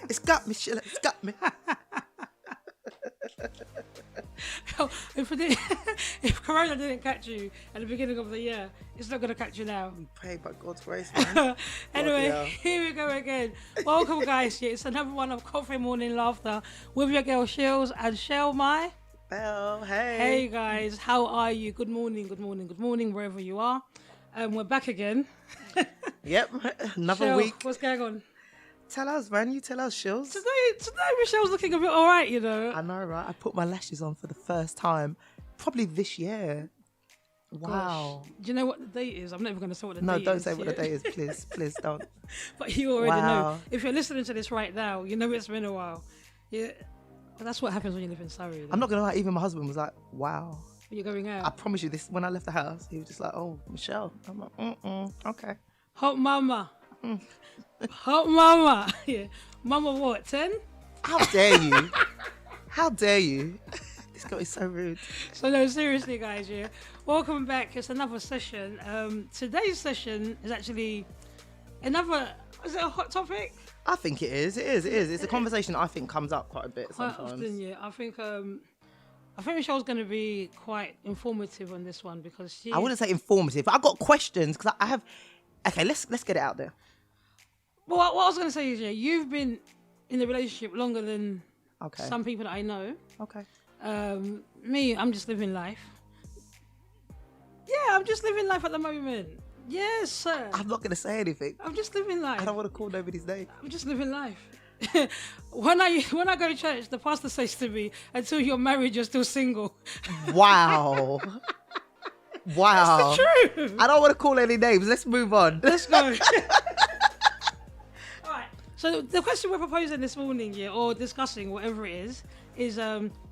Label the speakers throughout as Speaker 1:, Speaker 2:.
Speaker 1: It's got me, Sheila. It's got me.
Speaker 2: If Corona didn't catch you at the beginning of the year, it's not going to catch you now.
Speaker 1: We pray by God's grace, man.
Speaker 2: Anyway, here we go again. Welcome, guys. Yeah, it's another one of Coffee Morning Laughter with your girl Shills and Shell My.
Speaker 1: Belle, hey.
Speaker 2: Hey, guys. How are you? Good morning, good morning, good morning, wherever you are. We're back again.
Speaker 1: Yep, another
Speaker 2: Shell,
Speaker 1: week.
Speaker 2: what's going on?
Speaker 1: Tell us, man. You tell us, Shills.
Speaker 2: Today Michelle's looking a bit all right, you know.
Speaker 1: I know, right? I put my lashes on for the first time, probably this year. Wow.
Speaker 2: Gosh. Do you know what the date is? I'm not even going to say what the date
Speaker 1: No,
Speaker 2: is.
Speaker 1: don't say what the date is, please. Please don't.
Speaker 2: But you already know.
Speaker 1: Wow.
Speaker 2: If you're listening to this right now, you know it's been a while. Yeah. But that's what happens when you live in Surrey. Though.
Speaker 1: I'm not going to lie, even my husband was like, wow.
Speaker 2: When you're going out.
Speaker 1: I promise you this, when I left the house, he was just like, oh, Michelle. I'm like, okay.
Speaker 2: Hot mama. Hot mama. Yeah. Mama what, 10?
Speaker 1: How dare you? How dare you? This guy is so rude.
Speaker 2: So no, seriously guys, yeah. Welcome back. It's another session. Today's session is actually another, is it a hot topic?
Speaker 1: I think it is. It is. It's a conversation I think comes up quite a bit
Speaker 2: Quite
Speaker 1: sometimes.
Speaker 2: often, yeah. I think Michelle's going to be quite informative on this one because she...
Speaker 1: I wouldn't say informative, but I've got questions because I have... Okay, let's get it out there.
Speaker 2: Well, what I was going to say is, yeah, you've been in the relationship longer than some people that I know.
Speaker 1: Okay.
Speaker 2: Me, I'm just living life. Yeah, I'm just living life at the moment. Yes, sir.
Speaker 1: I'm not going to say anything.
Speaker 2: I'm just living life.
Speaker 1: I don't want to call nobody's name.
Speaker 2: I'm just living life. When I go to church, the pastor says to me, until you're married, you're still single.
Speaker 1: Wow. Wow.
Speaker 2: That's the truth.
Speaker 1: I don't want to call any names. Let's move on.
Speaker 2: Let's go. All right. So the question we're proposing this morning, yeah, or discussing, whatever it is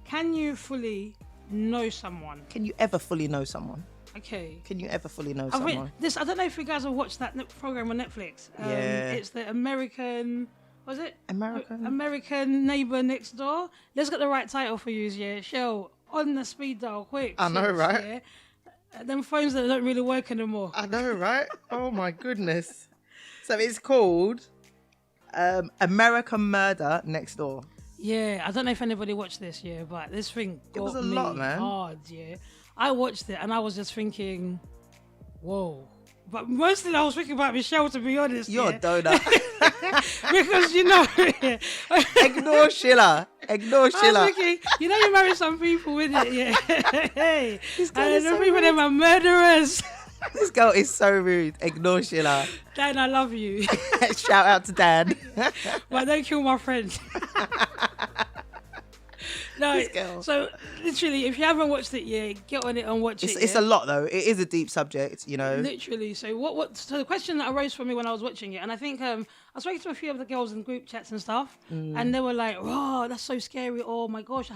Speaker 2: can you fully know someone?
Speaker 1: Can you ever fully know someone?
Speaker 2: Okay.
Speaker 1: Can you ever fully know
Speaker 2: I
Speaker 1: someone?
Speaker 2: I don't know if you guys have watched that program on Netflix.
Speaker 1: Yeah.
Speaker 2: It's the American... Was it?
Speaker 1: American
Speaker 2: Neighbour Next Door. Let's get the right title for you, yeah. Shell, on the speed dial, quick.
Speaker 1: I know, right?
Speaker 2: Yeah. Them phones that don't really work anymore.
Speaker 1: I know, right? Oh my goodness. So it's called American Murder Next Door.
Speaker 2: Yeah, I don't know if anybody watched this, yeah, but this thing got
Speaker 1: was a
Speaker 2: me
Speaker 1: lot, man.
Speaker 2: hard, yeah. I watched it and I was just thinking, whoa. But mostly I was thinking about Michelle, to be honest.
Speaker 1: You're a donut.
Speaker 2: Because, you know...
Speaker 1: Ignore Sheila. Ignore Sheila.
Speaker 2: I was thinking, you know, you marry some people with it, yeah. Hey. And
Speaker 1: so
Speaker 2: the people, them are murderers.
Speaker 1: This girl is so rude. Ignore Sheila.
Speaker 2: Dan, I love you.
Speaker 1: Shout out to Dan.
Speaker 2: But don't kill my friend. No, so literally, if you haven't watched it yet, get on it and watch it.
Speaker 1: It's a lot though. It is a deep subject, you know.
Speaker 2: Literally. So so the question that arose for me when I was watching it, and I think I was speaking to a few of the girls in group chats and stuff, and they were like, "Oh, that's so scary! Oh my gosh,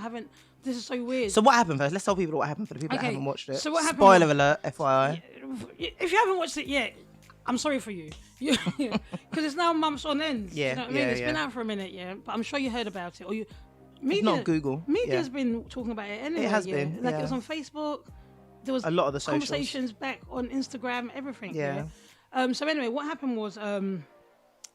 Speaker 2: this is so weird."
Speaker 1: So what happened first? Let's tell people what happened for the people that haven't watched it.
Speaker 2: So what happened?
Speaker 1: Spoiler alert, FYI.
Speaker 2: If you haven't watched it yet, I'm sorry for you. Because it's now months on end.
Speaker 1: Yeah,
Speaker 2: you know what I mean? It's been out for a minute, yeah. But I'm sure you heard about it, or you. Media,
Speaker 1: it's not Google.
Speaker 2: Media's been talking about it anyway.
Speaker 1: It has been.
Speaker 2: Like it was on Facebook. There was
Speaker 1: a lot of the socials.
Speaker 2: Conversations back on Instagram, everything.
Speaker 1: Yeah.
Speaker 2: So anyway, what happened was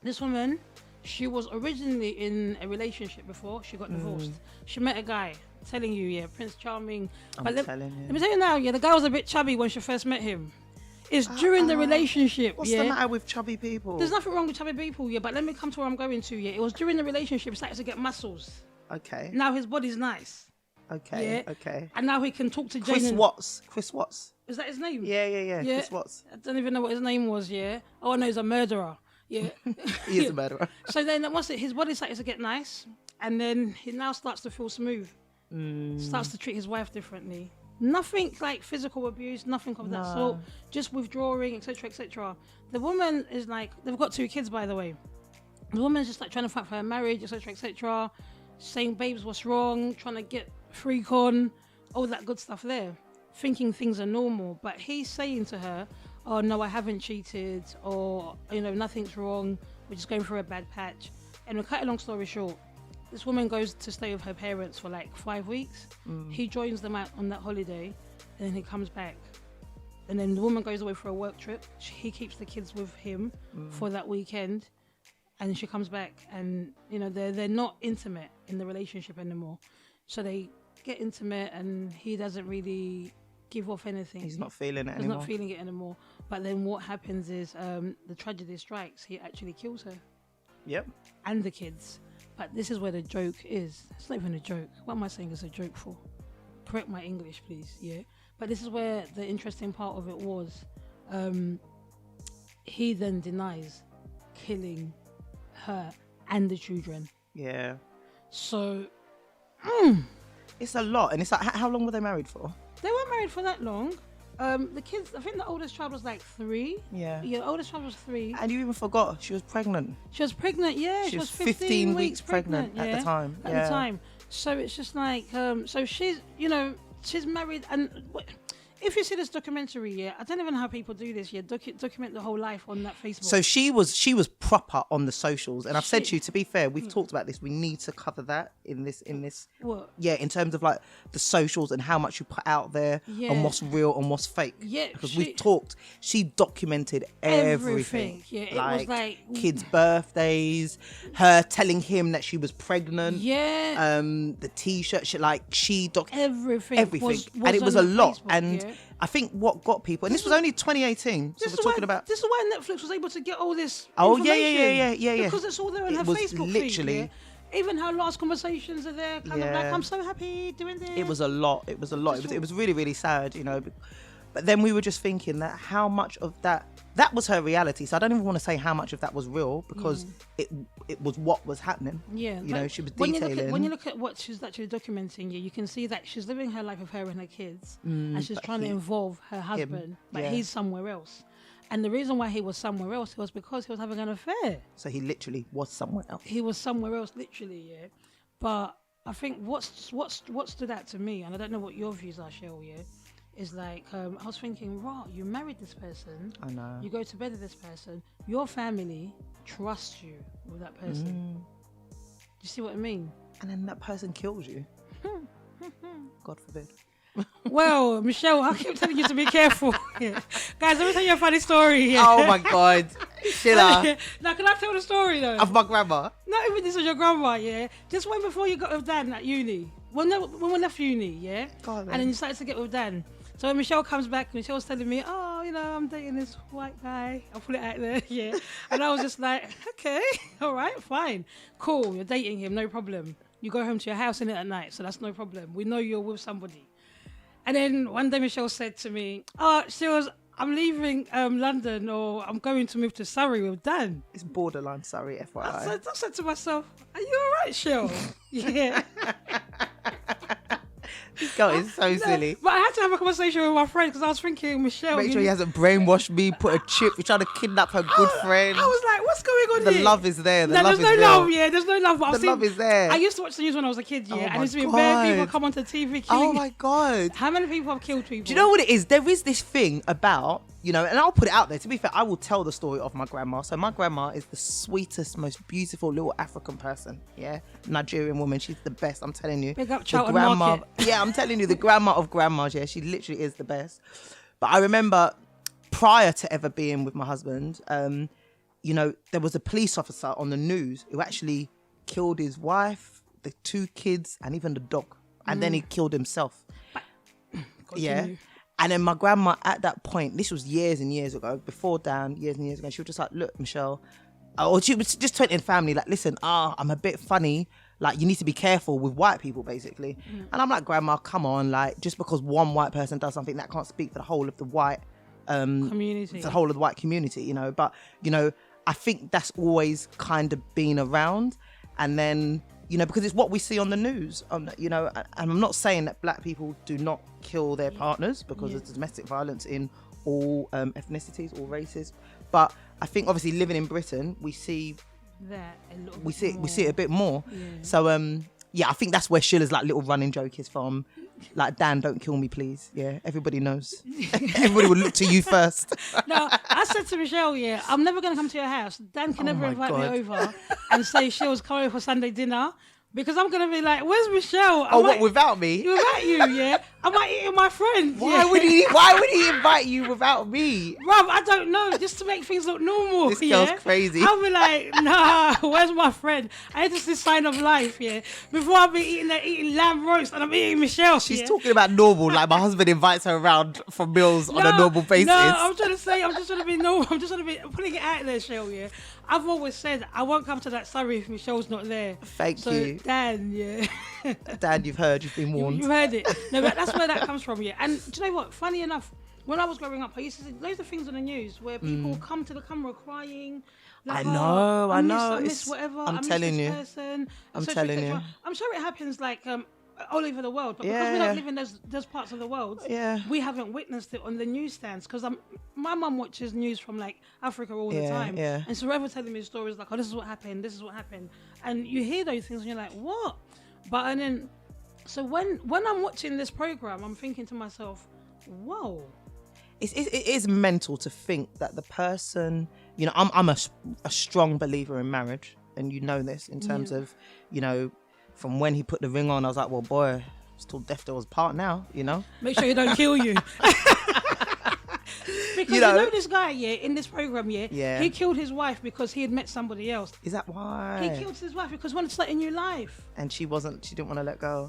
Speaker 2: this woman, she was originally in a relationship before she got divorced. She met a guy, telling you, yeah, Prince Charming.
Speaker 1: Let me tell you
Speaker 2: now, yeah, the guy was a bit chubby when she first met him. It's during the relationship.
Speaker 1: What's the matter with chubby people?
Speaker 2: There's nothing wrong with chubby people, yeah. But let me come to where I'm going to. Yeah, it was during the relationship he started to get muscles.
Speaker 1: Okay.
Speaker 2: Now his body's nice.
Speaker 1: Okay.
Speaker 2: Yeah.
Speaker 1: Okay.
Speaker 2: And now he can talk to Jane.
Speaker 1: Chris Watts.
Speaker 2: Is that his name?
Speaker 1: Yeah. Chris Watts.
Speaker 2: I don't even know what his name was. Yeah. Oh no, he's a murderer. Yeah.
Speaker 1: He is a murderer.
Speaker 2: So then his body started to get nice, and then he now starts to feel smooth. Starts to treat his wife differently. Nothing like physical abuse, nothing of that sort. Just withdrawing, etc., etc. The woman is like, they've got 2 kids, by the way. The woman's just like trying to fight for her marriage, etc., etc. Saying, babes, what's wrong? Trying to get freak on, all that good stuff there. Thinking things are normal. But he's saying to her, oh, no, I haven't cheated, or, nothing's wrong. We're just going through a bad patch. And to cut a long story short, this woman goes to stay with her parents for like 5 weeks. He joins them out on that holiday, and then he comes back. And then the woman goes away for a work trip. He keeps the kids with him for that weekend. and she comes back, and they're not intimate in the relationship anymore. So they get intimate, and he doesn't really give off anything.
Speaker 1: He's not feeling it anymore.
Speaker 2: He's not feeling it anymore. But then what happens is the tragedy strikes. He actually kills her.
Speaker 1: Yep.
Speaker 2: And the kids. But this is where the joke is. It's not even a joke. What am I saying it's a joke for? Correct my English, please. Yeah. But this is where the interesting part of it was. He then denies killing her and the children.
Speaker 1: Yeah.
Speaker 2: So...
Speaker 1: It's a lot. And it's like, how long were they married for?
Speaker 2: They weren't married for that long. The kids, I think the oldest child was like 3.
Speaker 1: Yeah.
Speaker 2: Yeah, the oldest child was 3.
Speaker 1: And you even forgot she was pregnant.
Speaker 2: She was pregnant, yeah.
Speaker 1: She was 15 weeks pregnant at the time.
Speaker 2: At the time. So it's just like, so she's, she's married. And if you see this documentary, yeah, I don't even know how people do this, yeah, document the whole life on that Facebook.
Speaker 1: So she was proper on the socials. And I've said to you, to be fair, we've talked about this. We need to cover that in this.
Speaker 2: What?
Speaker 1: Yeah, in terms of like the socials and how much you put out there and what's real and what's fake.
Speaker 2: Yeah.
Speaker 1: Because we've talked, she documented everything.
Speaker 2: Yeah, it was like...
Speaker 1: kids' birthdays, her telling him that she was pregnant.
Speaker 2: Yeah.
Speaker 1: The t-shirt,
Speaker 2: everything.
Speaker 1: And it was a lot.
Speaker 2: Facebook,
Speaker 1: and I think what got people, and this was only 2018, so we're talking about...
Speaker 2: This is why Netflix was able to get all this
Speaker 1: yeah.
Speaker 2: Because it's all there on her Facebook
Speaker 1: literally...
Speaker 2: feed, even her last conversations are there, kind of like, I'm so happy doing this.
Speaker 1: It was a lot. It was really, really sad, But then we were just thinking that how much of that was her reality. So I don't even want to say how much of that was real, because it was what was happening.
Speaker 2: Yeah.
Speaker 1: She was detailing.
Speaker 2: When you look at what she's actually documenting, you can see that she's living her life with her and her kids, and she's trying to involve her husband, but he's somewhere else. And the reason why he was somewhere else was because he was having an affair.
Speaker 1: So he literally was somewhere else.
Speaker 2: He was somewhere else, literally, yeah. But I think what stood out to me, and I don't know what your views are, Cheryl, yeah, is like, I was thinking, right, you married this person.
Speaker 1: I know.
Speaker 2: You go to bed with this person. Your family trusts you with that person. Do you see what I mean?
Speaker 1: And then that person kills you. God forbid.
Speaker 2: Well, Michelle, I keep telling you to be careful. Yeah. Guys, let me tell you a funny story. Yeah.
Speaker 1: Oh my God. Sheila.
Speaker 2: Now, can I tell the story though?
Speaker 1: Of my grandma?
Speaker 2: Not even this was your grandma, yeah? Just when before you got with Dan at uni. When we left uni, yeah?
Speaker 1: God,
Speaker 2: and then you started to get with Dan. So when Michelle comes back, Michelle's telling me, I'm dating this white guy. I'll put it out there, yeah. And I was just like, okay, all right, fine. Cool, you're dating him, no problem. You go home to your house in it at night, so that's no problem. We know you're with somebody. And then one day Michelle said to me, I'm leaving London, or I'm going to move to Surrey with Dan.
Speaker 1: It's borderline Surrey, FYI.
Speaker 2: I said to myself, are you all right, Cheryl? Yeah.
Speaker 1: This girl is so silly.
Speaker 2: But I had to have a conversation with my friend, because I was thinking, Michelle...
Speaker 1: Make sure he hasn't brainwashed me, put a chip, you're trying to kidnap her good friend.
Speaker 2: I was like, what's going on
Speaker 1: here?
Speaker 2: The
Speaker 1: love is there.
Speaker 2: There's no love, yeah. There's no love. But
Speaker 1: the love is there.
Speaker 2: I used to watch the news when I was a kid, yeah. And there's been
Speaker 1: God.
Speaker 2: bare people come onto TV killing...
Speaker 1: Oh my God.
Speaker 2: How many people have killed people?
Speaker 1: Do you know what it is? There is this thing about... and I'll put it out there. To be fair, I will tell the story of my grandma. So my grandma is the sweetest, most beautiful little African person. Yeah, Nigerian woman. She's the best. I'm telling you.
Speaker 2: Big up Charlton Market.
Speaker 1: Yeah, I'm telling you, the grandma of grandmas. Yeah, she literally is the best. But I remember, prior to ever being with my husband, there was a police officer on the news who actually killed his wife, the 2 kids, and even the dog. And then he killed himself. Yeah. And then my grandma at that point, this was years and years ago, before Dan, years and years ago, she was just like, look, Michelle, or she was just telling the family, like, listen, I'm a bit funny. Like, you need to be careful with white people, basically. And I'm like, Grandma, come on. Like, just because one white person does something, that can't speak for the whole of the white
Speaker 2: community.
Speaker 1: The whole of the white community, But, I think that's always kind of been around. And then... because it's what we see on the news, and I'm not saying that black people do not kill their partners, because there's domestic violence in all ethnicities, all races. But I think obviously living in Britain, we see
Speaker 2: that
Speaker 1: we see it a bit more.
Speaker 2: Yeah.
Speaker 1: So I think that's where Sheila's like little running joke is from. Like, Dan, don't kill me, please. Yeah, everybody knows. Everybody would look to you first.
Speaker 2: No, I said to Michelle, I'm never going to come to your house. Dan can never invite me over and say Sheila's coming for Sunday dinner. Because I'm gonna be like, "Where's Michelle?"
Speaker 1: Oh, what, without me?
Speaker 2: Without you, yeah. I might eat with my friend.
Speaker 1: Why would he? Why would he invite you without me?
Speaker 2: Bruv, I don't know. Just to make things look normal.
Speaker 1: This girl's crazy.
Speaker 2: I'll be like, nah, where's my friend? I just this sign of life, yeah. Before I'll be eating lamb roast and I'm eating Michelle.
Speaker 1: She's talking about normal, like my husband invites her around for meals on a normal basis.
Speaker 2: No, I'm trying to say, I'm just trying to be normal. I'm just trying to be putting it out there, Michelle, yeah. I've always said I won't come to that Surrey if Michelle's not there.
Speaker 1: Thank you.
Speaker 2: Dan, yeah.
Speaker 1: Dan, you've heard, you've been warned.
Speaker 2: You've heard it. No, but that's where that comes from, yeah. And do you know what? Funny enough, when I was growing up, I used to see loads of things on the news where people come to the camera crying. Like,
Speaker 1: I know.
Speaker 2: I miss whatever.
Speaker 1: I'm
Speaker 2: I miss
Speaker 1: telling
Speaker 2: this
Speaker 1: you.
Speaker 2: Person.
Speaker 1: I'm telling you.
Speaker 2: I'm sure it happens like all over the world, but because we don't live in those parts of the world, we haven't witnessed it on the newsstands. Because my mum watches news from like Africa all the time, and so forever telling me stories like, "Oh, this is what happened. This is what happened," and you hear those things and you're like, "What?" But and then, so when I'm watching this program, I'm thinking to myself, "Whoa."
Speaker 1: It is mental to think that the person, you know, I'm a strong believer in marriage, and you know this in terms of, you know, from when he put the ring on, I was like, well, boy, it's till death do us part now, you know.
Speaker 2: Make sure you don't kill you. Because you know this guy, in this program, he killed his wife because he had met somebody else.
Speaker 1: Is that why?
Speaker 2: He killed his wife because he wanted to start a new life.
Speaker 1: And she didn't want to let go.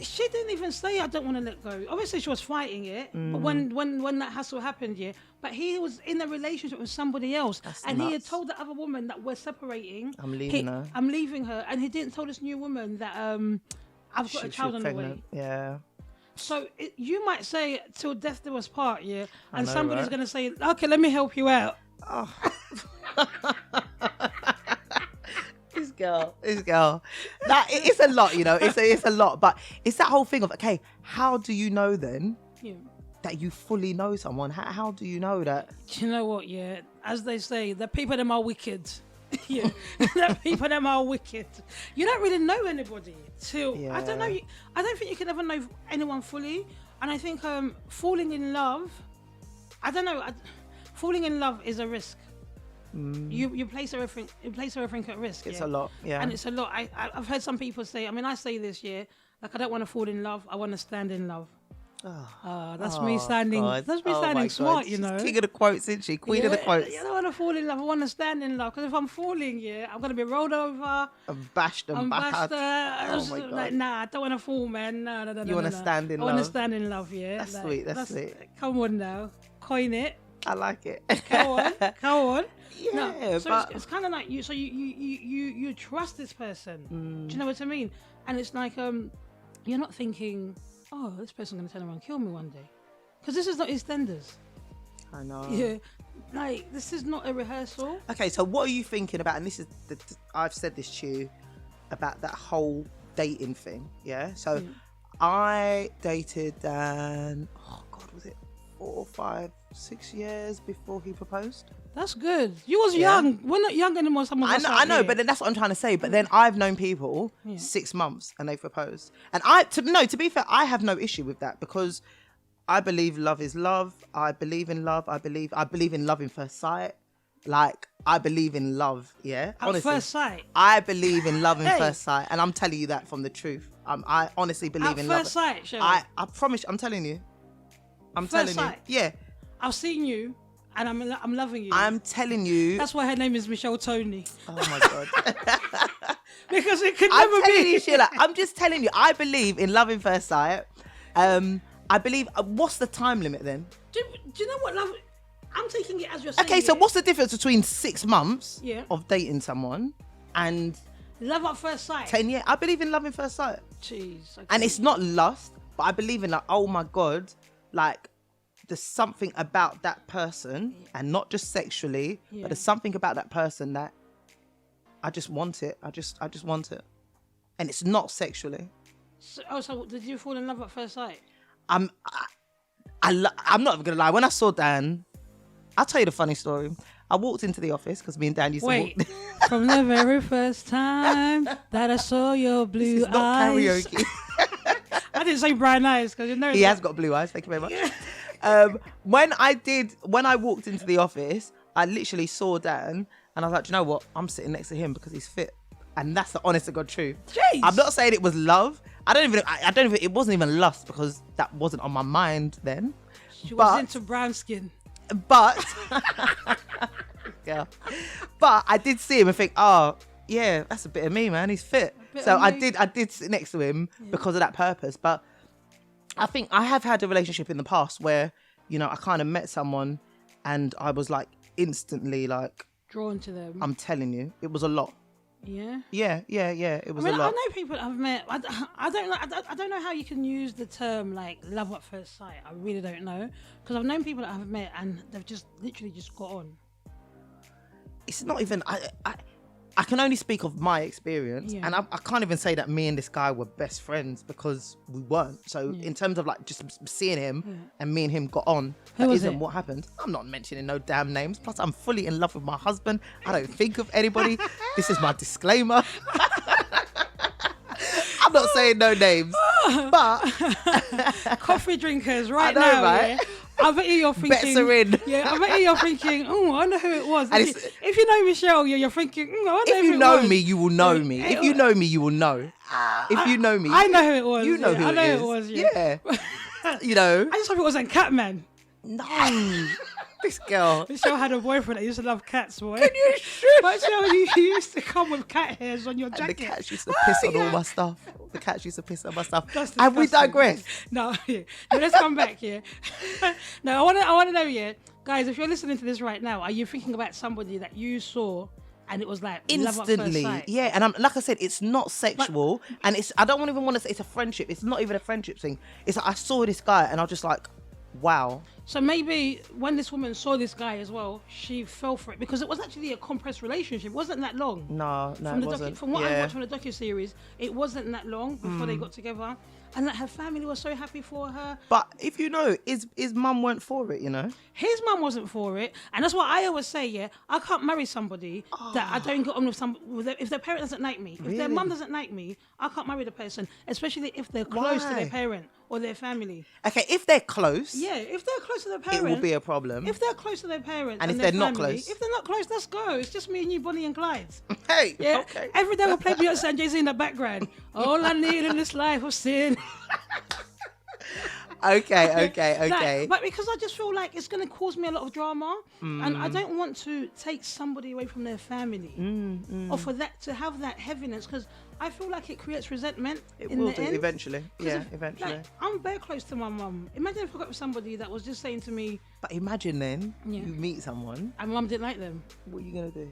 Speaker 2: She didn't even say, I don't want to let go. Obviously, she was fighting it. But when that hassle happened, but he was in a relationship with somebody else. And he had told the other woman that we're separating.
Speaker 1: I'm leaving her.
Speaker 2: I'm leaving her. And he didn't tell this new woman that I've got a child on the way.
Speaker 1: Yeah.
Speaker 2: So you might say, till death do us part, and somebody's going to say, okay, let me help you out.
Speaker 1: Oh. This girl. That it's a lot, you know. It's a lot, but it's that whole thing of, okay, how do you know then that you fully know someone? How do you know that?
Speaker 2: Do you know what? Yeah, as they say, the people them are wicked. The people them are wicked. You don't really know anybody till I don't know. I don't think you can ever know anyone fully. And I think falling in love, I don't know. Falling in love is a risk. You place everything at risk.
Speaker 1: It's a lot,
Speaker 2: and it's a lot. I've heard some people say. I mean, I say this, like I don't want to fall in love. I want to stand in love. That's me standing. God. That's me standing smart, you know.
Speaker 1: She's king of the quotes, isn't she? Queen of the quotes.
Speaker 2: I don't want to fall in love. I want to stand in love. Because if I'm falling, I'm gonna be rolled over.
Speaker 1: I'm bashed and battered.
Speaker 2: Oh my God. Like, nah, I don't want to fall, man. No.
Speaker 1: You want to stand in love.
Speaker 2: I want to stand in love. Yeah.
Speaker 1: That's sweet. That's sweet.
Speaker 2: Come on now, coin it.
Speaker 1: I like it.
Speaker 2: Go on.
Speaker 1: Yeah,
Speaker 2: no, so it's kind of like you. So you trust this person. Do you know what I mean? And it's like you're not thinking, oh, this person's gonna turn around and kill me one day, because this is not EastEnders.
Speaker 1: I know.
Speaker 2: Yeah, like this is not a rehearsal.
Speaker 1: Okay, so what are you thinking about? And this is I've said this to you about that whole dating thing. Yeah. So I dated Dan. Oh God, was it 4, 5, 6 years before he proposed?
Speaker 2: That's good. You was young. We're not young anymore.
Speaker 1: I know, but then that's what I'm trying to say. But then I've known people 6 months and they've proposed. And to be fair, I have no issue with that, because I believe love is love. I believe in love. I believe in love in first sight. Like, I believe in love. Yeah.
Speaker 2: Honestly, at first sight.
Speaker 1: I believe in love in first sight, and I'm telling you that from the truth. I honestly believe in love.
Speaker 2: At first sight, Shirley.
Speaker 1: I promise. I'm telling you.
Speaker 2: First sight.
Speaker 1: Yeah.
Speaker 2: I've seen you. And I'm loving you.
Speaker 1: I'm telling you.
Speaker 2: That's why her name is Michelle Tony.
Speaker 1: Oh my God.
Speaker 2: Because it could never be.
Speaker 1: I'm telling you, Sheila. I'm just telling you. I believe in love in first sight. I believe. What's the time limit then?
Speaker 2: Do you know what love? I'm taking it as you're saying.
Speaker 1: Okay, so what's the difference between 6 months of dating someone and
Speaker 2: love at first sight?
Speaker 1: 10 years. I believe in love in first sight.
Speaker 2: Jeez. Okay.
Speaker 1: And it's not lust, but I believe in, like, oh my God, like, there's something about that person, and not just sexually, but there's something about that person that I just want it. I just want it, and it's not sexually.
Speaker 2: So did you fall in love at first sight?
Speaker 1: I'm not gonna lie. When I saw Dan, I'll tell you the funny story. I walked into the office because me and Dan used to walk.
Speaker 2: From the very first time that I saw your blue
Speaker 1: this is not
Speaker 2: eyes.
Speaker 1: Karaoke.
Speaker 2: I didn't say brown eyes because you know
Speaker 1: he has got blue eyes. Thank you very much. When I walked into the office, I literally saw Dan and I was like, do you know what? I'm sitting next to him because he's fit. and that's the honest to God truth.
Speaker 2: Jeez.
Speaker 1: I'm not saying it was love. I don't even. It wasn't even lust because that wasn't on my mind then.
Speaker 2: She was into brown skin.
Speaker 1: But yeah, but I did see him and think, oh yeah, that's a bit of me, man. He's fit. So I did sit next to him because of that purpose. But I think I have had a relationship in the past where, you know, I kind of met someone and I was like instantly like
Speaker 2: drawn to them.
Speaker 1: I'm telling you, it was a lot.
Speaker 2: Yeah.
Speaker 1: Yeah. It was a lot.
Speaker 2: I know people that I've met. I don't know how you can use the term like love at first sight. I really don't know, because I've known people that I've met and they've just literally just got on.
Speaker 1: It's not even. I can only speak of my experience, and I can't even say that me and this guy were best friends because we weren't. So in terms of like just seeing him and me and him got on, that isn't what happened. I'm not mentioning no damn names. Plus, I'm fully in love with my husband. I don't think of anybody. This is my disclaimer. I'm not saying no names, but
Speaker 2: coffee drinkers
Speaker 1: I know,
Speaker 2: now.
Speaker 1: right?
Speaker 2: Yeah? I bet you're thinking.
Speaker 1: Bets are in.
Speaker 2: Yeah, I bet you're thinking. Oh, I wonder who it was. If you know Michelle, you're thinking. I wonder
Speaker 1: if
Speaker 2: who
Speaker 1: you
Speaker 2: it
Speaker 1: know
Speaker 2: was.
Speaker 1: me, you will know me. If you know me, you will know. If you know me,
Speaker 2: I know who it was.
Speaker 1: You know who
Speaker 2: I know
Speaker 1: it is.
Speaker 2: who it was.
Speaker 1: Yeah. You know.
Speaker 2: I just hope it wasn't Catman.
Speaker 1: No. This girl.
Speaker 2: Michelle had a boyfriend that used to love cats, boy.
Speaker 1: Can you shush?
Speaker 2: Michelle, you used to come with cat hairs on your
Speaker 1: And
Speaker 2: jacket.
Speaker 1: the cats used to piss on all my stuff. The cats used to piss on my stuff.
Speaker 2: That's
Speaker 1: And we
Speaker 2: disgusting.
Speaker 1: digress.
Speaker 2: No, let's come back here. No, I want to know, guys, if you're listening to this right now, are you thinking about somebody that you saw and it was like love at first
Speaker 1: Instantly,
Speaker 2: sight?
Speaker 1: yeah. And like I said, it's not sexual, and I don't even want to say it's a friendship. It's not even a friendship thing. It's like I saw this guy, and I was just like, wow.
Speaker 2: So maybe when this woman saw this guy as well, she fell for it because it was actually a compressed relationship. It wasn't that long.
Speaker 1: No, it wasn't.
Speaker 2: From what I watched from the docu-series, it wasn't that long before they got together. And like her family was so happy for her.
Speaker 1: But if you know, his mum weren't for it, you know?
Speaker 2: His mum wasn't for it. And that's what I always say, I can't marry somebody that I don't get on with if their parent doesn't like me. If their mum doesn't like me, I can't marry the person, especially if they're close to their parent or their family.
Speaker 1: Okay, if they're close.
Speaker 2: Yeah, if they're close to their parent.
Speaker 1: It will be a problem.
Speaker 2: If they're close to their parents
Speaker 1: and if
Speaker 2: their
Speaker 1: they're not
Speaker 2: family,
Speaker 1: close.
Speaker 2: If they're not close, let's go. It's just me and you, Bonnie and Clyde.
Speaker 1: Hey,
Speaker 2: yeah.
Speaker 1: okay.
Speaker 2: Every day we'll play Beyonce and Jay-Z in the background. All I need in this life of sin.
Speaker 1: Okay.
Speaker 2: Like, but because I just feel like it's going to cause me a lot of drama, and I don't want to take somebody away from their family, or for that to have that heaviness, because I feel like it creates resentment.
Speaker 1: It
Speaker 2: in
Speaker 1: will
Speaker 2: the
Speaker 1: do
Speaker 2: end.
Speaker 1: eventually. Yeah, eventually.
Speaker 2: Like, I'm very close to my mum. Imagine if I got with somebody that was just saying to me.
Speaker 1: But imagine then you meet someone.
Speaker 2: And mum didn't like them.
Speaker 1: What are you gonna do?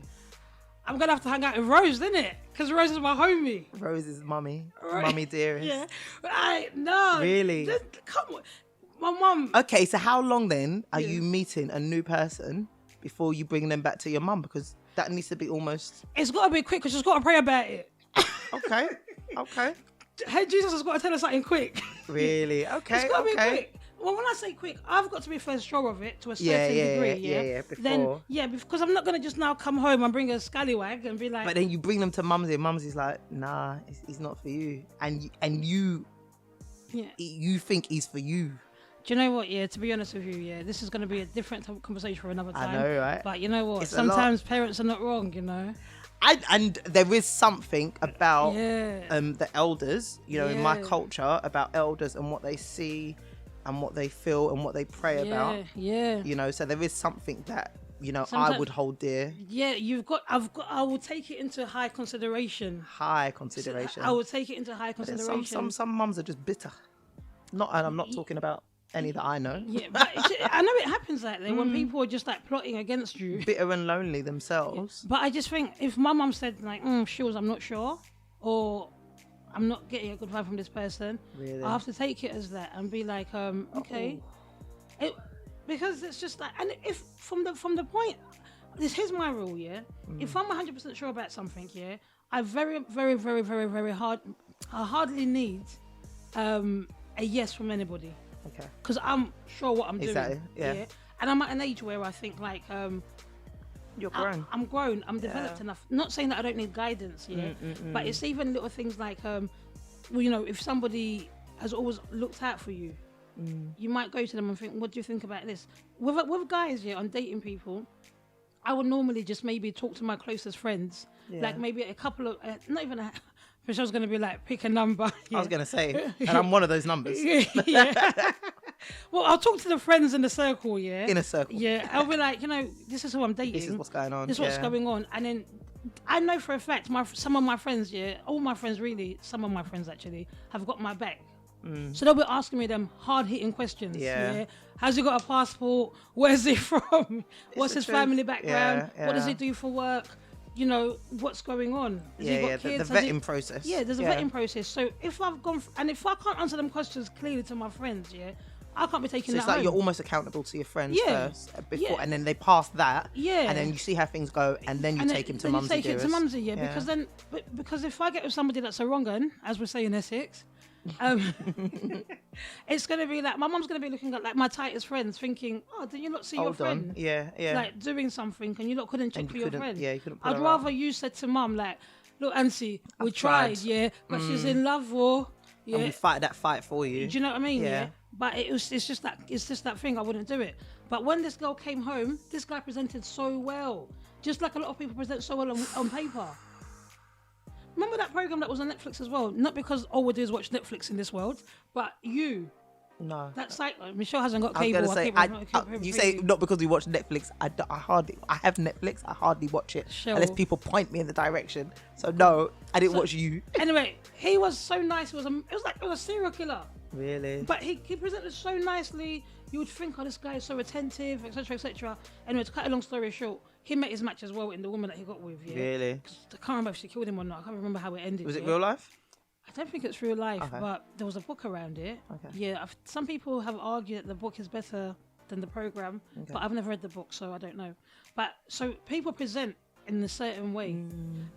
Speaker 2: I'm gonna have to hang out with Rose, innit? Because Rose is my homie.
Speaker 1: Rose is mummy,
Speaker 2: Right.
Speaker 1: mummy dearest.
Speaker 2: Yeah. No.
Speaker 1: Really?
Speaker 2: Come on. My mum.
Speaker 1: Okay, so how long then are you meeting a new person before you bring them back to your mum? Because that needs to be almost.
Speaker 2: It's got to be quick because she's got to pray about it.
Speaker 1: Okay.
Speaker 2: Hey, Jesus has got to tell us something quick.
Speaker 1: Really? Okay.
Speaker 2: It's got to be quick. Well, when I say quick, I've got to be first sure of it to a certain degree.
Speaker 1: Yeah.
Speaker 2: Then, because I'm not going to just now come home and bring a scallywag and be like.
Speaker 1: But then you bring them to mumsy, and mumsy's like, nah, he's not for you. And you think he's for you.
Speaker 2: Do you know what? Yeah, to be honest with you, this is going to be a different type of conversation for another time.
Speaker 1: I know, right?
Speaker 2: But you know what?
Speaker 1: It's
Speaker 2: Sometimes parents are not wrong, you know.
Speaker 1: And there is something about
Speaker 2: Yeah.
Speaker 1: the elders, you know, in my culture, about elders and what they see and what they feel and what they pray about.
Speaker 2: Yeah.
Speaker 1: You know, so there is something that, you know,
Speaker 2: Sometimes-
Speaker 1: I would hold dear.
Speaker 2: Yeah, I will take it into high consideration.
Speaker 1: High consideration.
Speaker 2: I will take it into high
Speaker 1: But then
Speaker 2: consideration.
Speaker 1: some mums are just bitter. And I'm not talking about any that I know.
Speaker 2: Yeah, but I know it happens like that when people are just like plotting against you.
Speaker 1: Bitter and lonely themselves.
Speaker 2: But I just think if my mum said like, Shields, I'm not sure, or I'm not getting a good vibe from this person,
Speaker 1: Really?
Speaker 2: I have to take it as that and be like, okay. Because it's just like, and if from the point, here's my rule, if I'm 100% sure about something, I very, very, very, very, very hardly need a yes from anybody.
Speaker 1: Okay.
Speaker 2: Because I'm sure what I'm
Speaker 1: Exactly,
Speaker 2: doing.
Speaker 1: yeah.
Speaker 2: And I'm at an age where I think like
Speaker 1: You're grown.
Speaker 2: I'm grown. I'm developed enough. Not saying that I don't need guidance, but it's even little things like if somebody has always looked out for you, you might go to them and think, "What do you think about this?" With guys, on dating people, I would normally just maybe talk to my closest friends,
Speaker 1: Yeah.
Speaker 2: like maybe a couple of, not even Michelle's going to be like, pick a number.
Speaker 1: I was going to say, and I'm one of those numbers.
Speaker 2: Yeah. Well, I'll talk to the friends in the circle, yeah.
Speaker 1: In a circle.
Speaker 2: Yeah, I'll be like, this is who I'm dating.
Speaker 1: This is what's going on.
Speaker 2: This is what's going on. And then I know for a fact, some of my friends, all my friends really, some of my friends actually, have got my back. So they'll be asking me them hard-hitting questions.
Speaker 1: Yeah.
Speaker 2: Has he got a passport? Where's he from? What's his
Speaker 1: truth.
Speaker 2: family background?
Speaker 1: Yeah,
Speaker 2: What does
Speaker 1: yeah.
Speaker 2: he do for work? What's going on? Has he got kids?
Speaker 1: The vetting process.
Speaker 2: Yeah, there's a vetting process. So if I've gone, and if I can't answer them questions clearly to my friends, I can't be taking
Speaker 1: So
Speaker 2: that
Speaker 1: it's like
Speaker 2: home.
Speaker 1: you're almost accountable to your friends
Speaker 2: Yeah.
Speaker 1: first, before,
Speaker 2: Yeah.
Speaker 1: and then they pass that,
Speaker 2: Yeah.
Speaker 1: and then you see how things go, and then you take him to mumsy.
Speaker 2: You take it to
Speaker 1: dearest.
Speaker 2: mumsy, because then, because if I get with somebody that's a wrong un, as we say in Essex, it's gonna be like my mum's gonna be looking at like my tightest friends, thinking, "Oh, did you not see your
Speaker 1: Hold
Speaker 2: friend?
Speaker 1: on, yeah.
Speaker 2: Like doing something, and you lot couldn't check
Speaker 1: And
Speaker 2: for
Speaker 1: you
Speaker 2: your
Speaker 1: couldn't-
Speaker 2: friend."
Speaker 1: yeah, you couldn't pull
Speaker 2: I'd
Speaker 1: her
Speaker 2: rather
Speaker 1: out.
Speaker 2: you said to mum like, "Look, Auntie, we
Speaker 1: I've
Speaker 2: tried,
Speaker 1: tried.
Speaker 2: but she's in love, or
Speaker 1: And we fight that fight for you.
Speaker 2: Do you know what I mean?
Speaker 1: Yeah.
Speaker 2: But it's just that thing. I wouldn't do it. But when this girl came home, this guy presented so well, just like a lot of people present so well on paper. Remember that program that was on Netflix as well? Not because all we do is watch Netflix in this world, but
Speaker 1: No.
Speaker 2: that site. Michelle hasn't got
Speaker 1: I was
Speaker 2: cable.
Speaker 1: gonna say, you say not because we watch Netflix. I have Netflix. I hardly watch it
Speaker 2: Sure.
Speaker 1: unless people point me in the direction. So no, I didn't watch you.
Speaker 2: Anyway, he was so nice. It was like a serial killer.
Speaker 1: Really?
Speaker 2: But he presented so nicely. You would think, oh, this guy is so attentive, etc., etc. Anyway, to cut a long story short, he met his match as well in the woman that he got with. Yeah.
Speaker 1: Really?
Speaker 2: I can't remember if she killed him or not. I can't remember how it ended.
Speaker 1: Was it
Speaker 2: yeah.
Speaker 1: real life?
Speaker 2: I don't think it's real life,
Speaker 1: Okay.
Speaker 2: but there was a book around it.
Speaker 1: Okay.
Speaker 2: Yeah, some people have argued that the book is better than the program, but I've never read the book, so I don't know. But so people present in a certain way,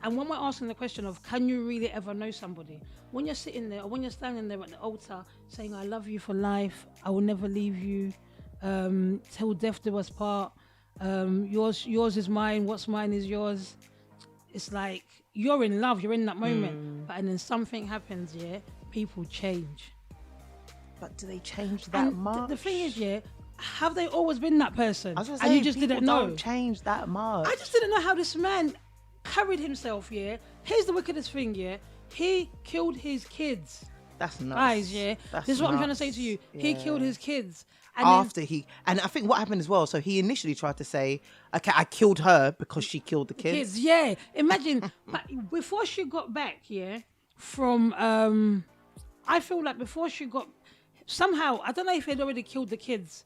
Speaker 2: and when we're asking the question of can you really ever know somebody, when you're sitting there or when you're standing there at the altar saying I love you for life, I will never leave you, till death do us part, yours is mine, what's mine is yours. It's like you're in love, you're in that moment, and then something happens, people change.
Speaker 1: But do they change that
Speaker 2: And
Speaker 1: much?
Speaker 2: the thing is, have they always been that person?
Speaker 1: I was gonna
Speaker 2: And
Speaker 1: say,
Speaker 2: you just
Speaker 1: people
Speaker 2: didn't know.
Speaker 1: don't change that much.
Speaker 2: I just didn't know how this man carried himself, Here's the wickedest thing, he killed his kids.
Speaker 1: That's nuts.
Speaker 2: Guys,
Speaker 1: That's
Speaker 2: this is what I'm trying to
Speaker 1: nuts.
Speaker 2: say to you. He
Speaker 1: Yeah.
Speaker 2: killed his kids. And
Speaker 1: After and I think what happened as well, so he initially tried to say, okay, I killed her because she killed the kids.
Speaker 2: Imagine, but before she got back, from, I feel like before she got, somehow, I don't know if he'd already killed the kids.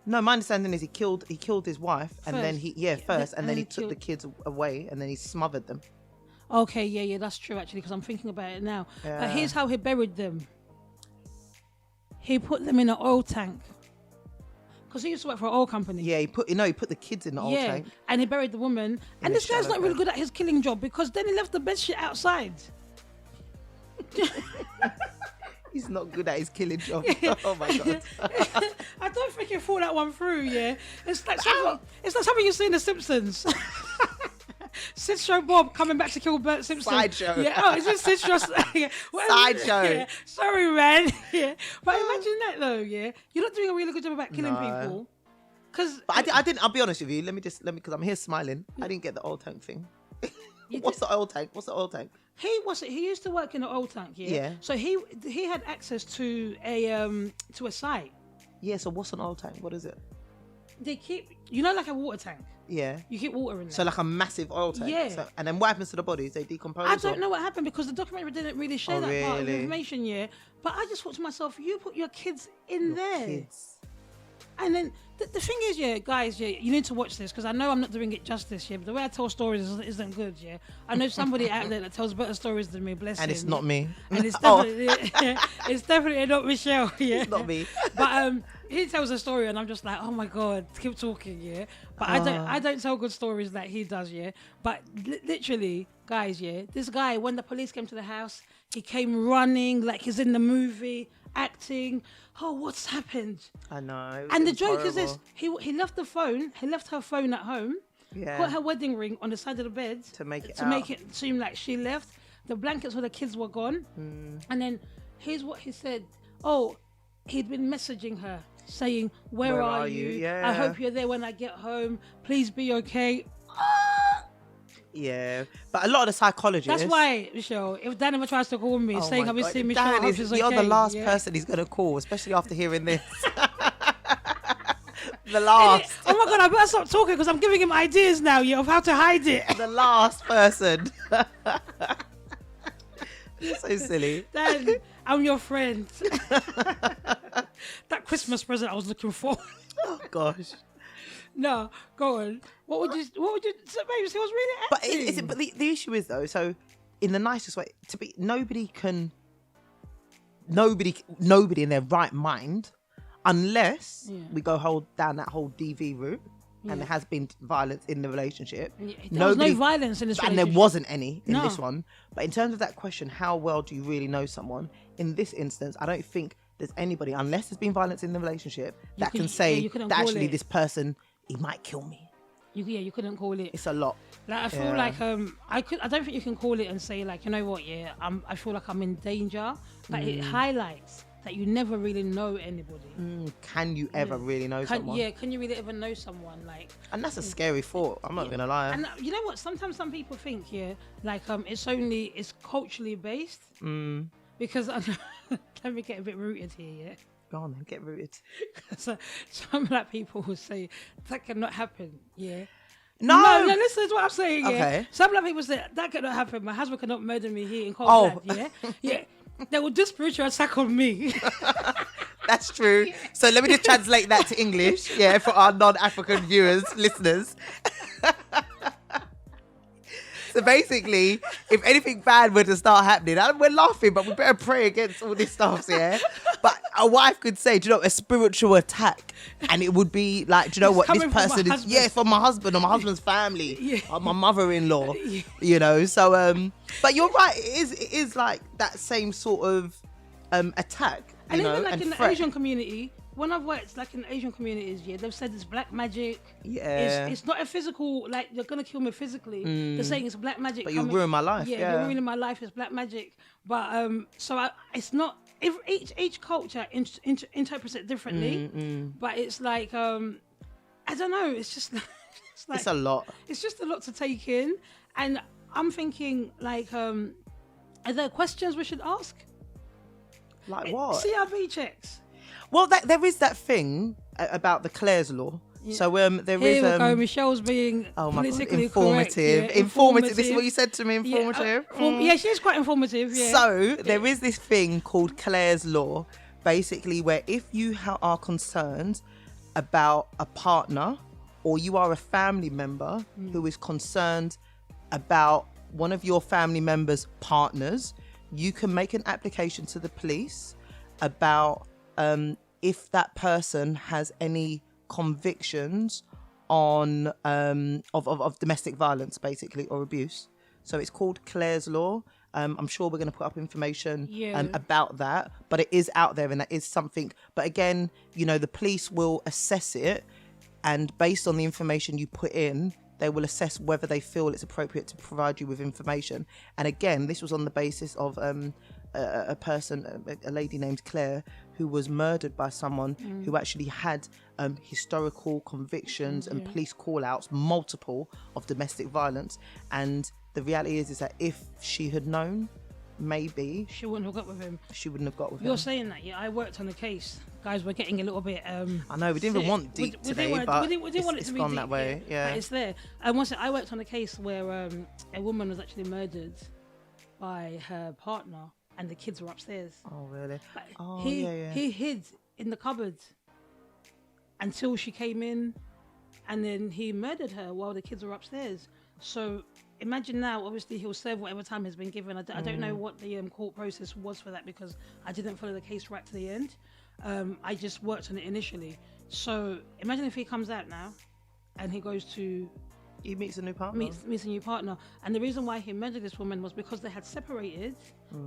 Speaker 1: No, my understanding is he killed his wife, and then
Speaker 2: First.
Speaker 1: and then he took the kids away, and then he smothered them.
Speaker 2: Okay, yeah, that's true actually, because I'm thinking about it now.
Speaker 1: Yeah.
Speaker 2: But here's how he buried them. He put them in an oil tank. Because he used to work for an oil company.
Speaker 1: Yeah, he put the kids in the old tank.
Speaker 2: And he buried the woman. And
Speaker 1: the
Speaker 2: this guy's
Speaker 1: shallow
Speaker 2: not really
Speaker 1: pit.
Speaker 2: good at his killing job because then he left the bed shit outside.
Speaker 1: He's not good at his killing job. Oh my god.
Speaker 2: I don't think he thought that one through, It's like something you see in The Simpsons. Sideshow Bob coming back to kill Bert Simpson.
Speaker 1: Sideshow.
Speaker 2: Yeah, oh, is it Sideshow?
Speaker 1: Sideshow.
Speaker 2: Yeah. Sorry, man. Yeah. But imagine that though, You're not doing a really good job about killing people. Because
Speaker 1: But I didn't. I'll be honest with you. Let me because I'm here smiling. I didn't get the oil tank thing. What's the oil tank?
Speaker 2: he used to work in an oil tank,
Speaker 1: Yeah.
Speaker 2: So he had access to a site.
Speaker 1: Yeah. So what's an oil tank? What is it?
Speaker 2: They keep, like a water tank.
Speaker 1: Yeah.
Speaker 2: You keep water in there.
Speaker 1: So like a massive oil tank.
Speaker 2: Yeah.
Speaker 1: So, and then what happens to the bodies? They decompose.
Speaker 2: I don't know what happened because the documentary didn't really share that part of the
Speaker 1: really?
Speaker 2: information, But I just thought to myself, you put your kids in there.
Speaker 1: Kids.
Speaker 2: And then the thing is, guys, you need to watch this because I know I'm not doing it justice, but the way I tell stories isn't good, I know somebody out there that tells better stories than me, bless
Speaker 1: And
Speaker 2: him.
Speaker 1: it's not me.
Speaker 2: And it's definitely, it's definitely not Michelle,
Speaker 1: It's not me.
Speaker 2: But he tells a story and I'm just like, oh my god, keep talking, But I don't tell good stories like he does, But literally, guys, this guy, when the police came to the house, he came running like he's in the movie, acting. Oh, what's happened?
Speaker 1: I know.
Speaker 2: And the
Speaker 1: It's
Speaker 2: joke is this:
Speaker 1: horrible.
Speaker 2: he left the phone. He left her phone at home.
Speaker 1: Yeah.
Speaker 2: Put her wedding ring on the side of the bed
Speaker 1: To make it
Speaker 2: to
Speaker 1: out.
Speaker 2: make it seem like she left. The blankets where the kids were gone. And then here's what he said. Oh, he'd been messaging her saying, "Where are you?
Speaker 1: Yeah.
Speaker 2: I hope you're there when I get home. Please be okay."
Speaker 1: Yeah, but a lot of the psychologists.
Speaker 2: That's why, Michelle, if Dan ever tries to call me
Speaker 1: Oh
Speaker 2: saying
Speaker 1: my
Speaker 2: I've been
Speaker 1: God,
Speaker 2: seeing Michelle,
Speaker 1: Dan,
Speaker 2: I was
Speaker 1: you're
Speaker 2: okay,
Speaker 1: the last
Speaker 2: yeah.
Speaker 1: person he's gonna call, especially after hearing this. The last.
Speaker 2: Oh my God, I better stop talking because I'm giving him ideas now, yeah, of how to hide it.
Speaker 1: The last person. You're so silly.
Speaker 2: Dan, I'm your friend. That Christmas present I was looking for.
Speaker 1: Oh gosh.
Speaker 2: No, go on. What would you, so, babe, it was really
Speaker 1: But
Speaker 2: acting.
Speaker 1: but the issue is though, so in the nicest way, nobody in their right mind, unless we go down that whole DV route, and there has been violence in the relationship.
Speaker 2: Yeah, there was no violence in this
Speaker 1: and
Speaker 2: relationship.
Speaker 1: there wasn't any in
Speaker 2: No.
Speaker 1: this one. But in terms of that question, how well do you really know someone? In this instance, I don't think there's anybody, unless there's been violence in the relationship, that can say
Speaker 2: you couldn't
Speaker 1: that
Speaker 2: call
Speaker 1: actually
Speaker 2: it.
Speaker 1: this person, he might kill me.
Speaker 2: You couldn't call it.
Speaker 1: It's a lot.
Speaker 2: Like I feel
Speaker 1: Yeah.
Speaker 2: like I don't think you can call it and say like, you know what, yeah, I feel like I'm in danger. But it highlights that you never really know anybody.
Speaker 1: Can you ever really know someone?
Speaker 2: Yeah, can you really ever know someone? Like,
Speaker 1: And that's a scary thought. I'm not gonna lie.
Speaker 2: and you know what? Sometimes some people think, yeah, like it's culturally based. Because let me get a bit rooted here, yeah.
Speaker 1: Go on then, get rooted.
Speaker 2: So some black people will say that cannot happen, yeah.
Speaker 1: No.
Speaker 2: Listen to what I'm saying, yeah.
Speaker 1: Okay.
Speaker 2: Some black people say that cannot happen. My husband cannot murder me here in cold blood, yeah. Yeah. They will do spiritual attack on me.
Speaker 1: That's true. So let me just translate that to English, yeah, for our non-African viewers, listeners. So basically, if anything bad were to start happening, and we're laughing, but we better pray against all this stuff, yeah? But a wife could say, do you know, a spiritual attack, and it would be like, do you know
Speaker 2: It's
Speaker 1: what, this
Speaker 2: coming from my
Speaker 1: person is,
Speaker 2: husband.
Speaker 1: yeah, from my husband or my husband's family,
Speaker 2: Yeah.
Speaker 1: or my mother-in-law, you know? So, but you're right, it is like that same sort of attack,
Speaker 2: And
Speaker 1: you know,
Speaker 2: even like
Speaker 1: and
Speaker 2: in the
Speaker 1: threat.
Speaker 2: Asian community, when I've worked like in Asian communities, yeah, they've said it's black magic.
Speaker 1: Yeah.
Speaker 2: It's not a physical, like you're gonna kill me physically. They're saying it's black magic.
Speaker 1: But you'll ruin my life,
Speaker 2: Yeah,
Speaker 1: yeah.
Speaker 2: you're ruining my life. It's black magic. But it's not. If each culture interprets it differently. But it's like I don't know. It's just like,
Speaker 1: It's a lot.
Speaker 2: It's just a lot to take in, and I'm thinking like, are there questions we should ask?
Speaker 1: Like what?
Speaker 2: CRB checks.
Speaker 1: Well, there is that thing about the Clare's law. Yeah. So there
Speaker 2: Here
Speaker 1: is.
Speaker 2: we go. Michelle's being
Speaker 1: Oh my God,
Speaker 2: politically
Speaker 1: informative.
Speaker 2: correct. Yeah,
Speaker 1: Informative. This is what you said to me. Informative.
Speaker 2: Yeah, she is quite informative. Yeah.
Speaker 1: So there is this thing called Clare's law, basically where if you are concerned about a partner, or you are a family member who is concerned about one of your family members' partners, you can make an application to the police about if that person has any convictions on of domestic violence, basically, or abuse. So it's called Clare's law. I'm sure we're going to put up information about that, but it is out there and that is something. But again, you know, the police will assess it, and based on the information you put in, they will assess whether they feel it's appropriate to provide you with information. And again, this was on the basis of a lady named Claire, who was murdered by someone who actually had historical convictions and police call-outs, multiple, of domestic violence. And the reality is that if she had known, maybe
Speaker 2: she wouldn't have got with him.
Speaker 1: She wouldn't have got with him.
Speaker 2: You're saying that, yeah. I worked on a case. Guys, we're getting a little bit.
Speaker 1: I know we didn't even want deep today, but
Speaker 2: we didn't want it
Speaker 1: it's
Speaker 2: to be
Speaker 1: gone
Speaker 2: deep,
Speaker 1: that way. Yeah,
Speaker 2: but it's there. And once I worked on a case where a woman was actually murdered by her partner, and the kids were upstairs.
Speaker 1: Oh really?
Speaker 2: But
Speaker 1: Oh
Speaker 2: he hid in the cupboard until she came in, and then he murdered her while the kids were upstairs. So imagine now, obviously he'll serve whatever time has been given. I don't know what the court process was for that, because I didn't follow the case right to the end. I just worked on it initially. So imagine if he comes out now and he goes to...
Speaker 1: He meets a new partner.
Speaker 2: Meets a new partner. And the reason why he murdered this woman was because they had separated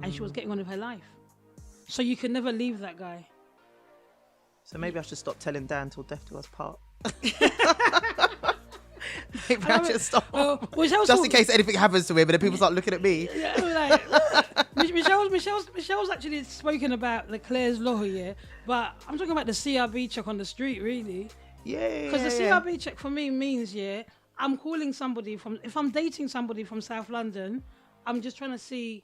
Speaker 2: and she was getting on with her life. So you can never leave that guy.
Speaker 1: So maybe I should stop telling Dan till death do us part. Maybe I should stop. Just in case anything happens to him and then people start looking at me.
Speaker 2: Yeah, like, Michelle's actually spoken about the Clare's law, yeah, but I'm talking about the CRB check on the street, really.
Speaker 1: Yeah.
Speaker 2: Because the CRB check for me means, yeah, I'm calling somebody if I'm dating somebody from South London, I'm just trying to see,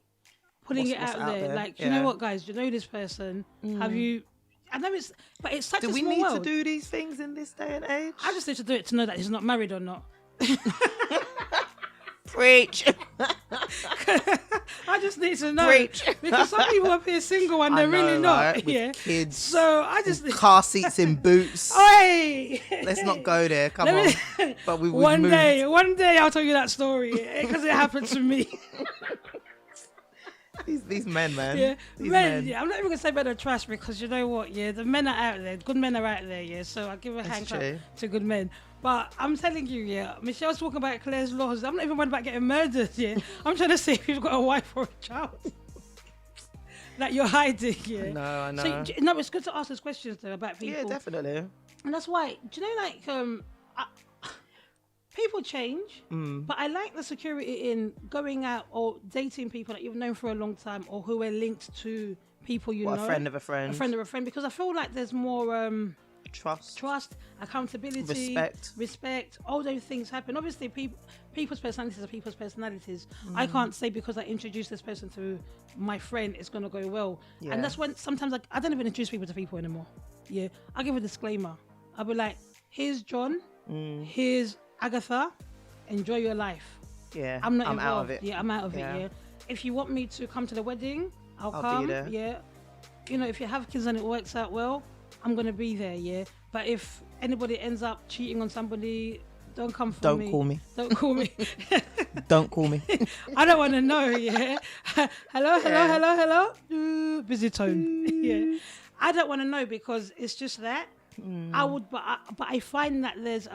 Speaker 2: putting
Speaker 1: What's
Speaker 2: it out
Speaker 1: out
Speaker 2: there.
Speaker 1: there.
Speaker 2: Like, you know what, guys? Do you know this person? Have you? I know but it's such a
Speaker 1: Do we
Speaker 2: small
Speaker 1: need
Speaker 2: world.
Speaker 1: to do these things in this day and age?
Speaker 2: I just need to do it to know that he's not married or not.
Speaker 1: Preach.
Speaker 2: I just need to know.
Speaker 1: Preach.
Speaker 2: Because some people appear single and they're really not.
Speaker 1: Right? With
Speaker 2: Yeah.
Speaker 1: kids.
Speaker 2: So I just
Speaker 1: Car seats in boots.
Speaker 2: Oi!
Speaker 1: Let's not go there. Come on. But we've
Speaker 2: one
Speaker 1: moved.
Speaker 2: day I'll tell you that story because it happened to me.
Speaker 1: These men, man.
Speaker 2: Yeah,
Speaker 1: These
Speaker 2: men. Yeah, I'm not even gonna say men are trash because you know what? Yeah, the men are out there. Good men are out there. Yeah, so I give a hand clap
Speaker 1: true.
Speaker 2: to good men. But I'm telling you, yeah, Michelle's talking about Claire's laws. I'm not even worried about getting murdered. Yeah, I'm trying to see if you've got a wife or a child that you're hiding. Yeah,
Speaker 1: I know.
Speaker 2: So no, it's good to ask those questions though about people.
Speaker 1: Yeah, definitely.
Speaker 2: And that's why, do you know, like, people change, but I like the security in going out or dating people that you've known for a long time or who are linked to people you know.
Speaker 1: A friend of a friend.
Speaker 2: A friend of a friend, because I feel like there's more
Speaker 1: trust,
Speaker 2: accountability, respect. All those things happen. Obviously, people's personalities are people's personalities. I can't say because I introduce this person to my friend, it's going to go well.
Speaker 1: Yeah.
Speaker 2: And that's when sometimes I don't even introduce people to people anymore. Yeah, I'll give a disclaimer. I'll be like, here's John, here's Agatha, enjoy your life.
Speaker 1: Yeah,
Speaker 2: I'm not
Speaker 1: out
Speaker 2: involved.
Speaker 1: of it.
Speaker 2: Yeah, I'm out of it. Yeah. If you want me to come to the wedding, I'll come.
Speaker 1: be there.
Speaker 2: Yeah. You know, if you have kids and it works out well, I'm gonna be there. Yeah. But if anybody ends up cheating on somebody, don't come for me.
Speaker 1: Don't call me.
Speaker 2: Don't call me.
Speaker 1: Don't call me.
Speaker 2: I don't want to know. Yeah. hello. Busy tone. Yeah. I don't want to know because it's just that. I would, but I find that there's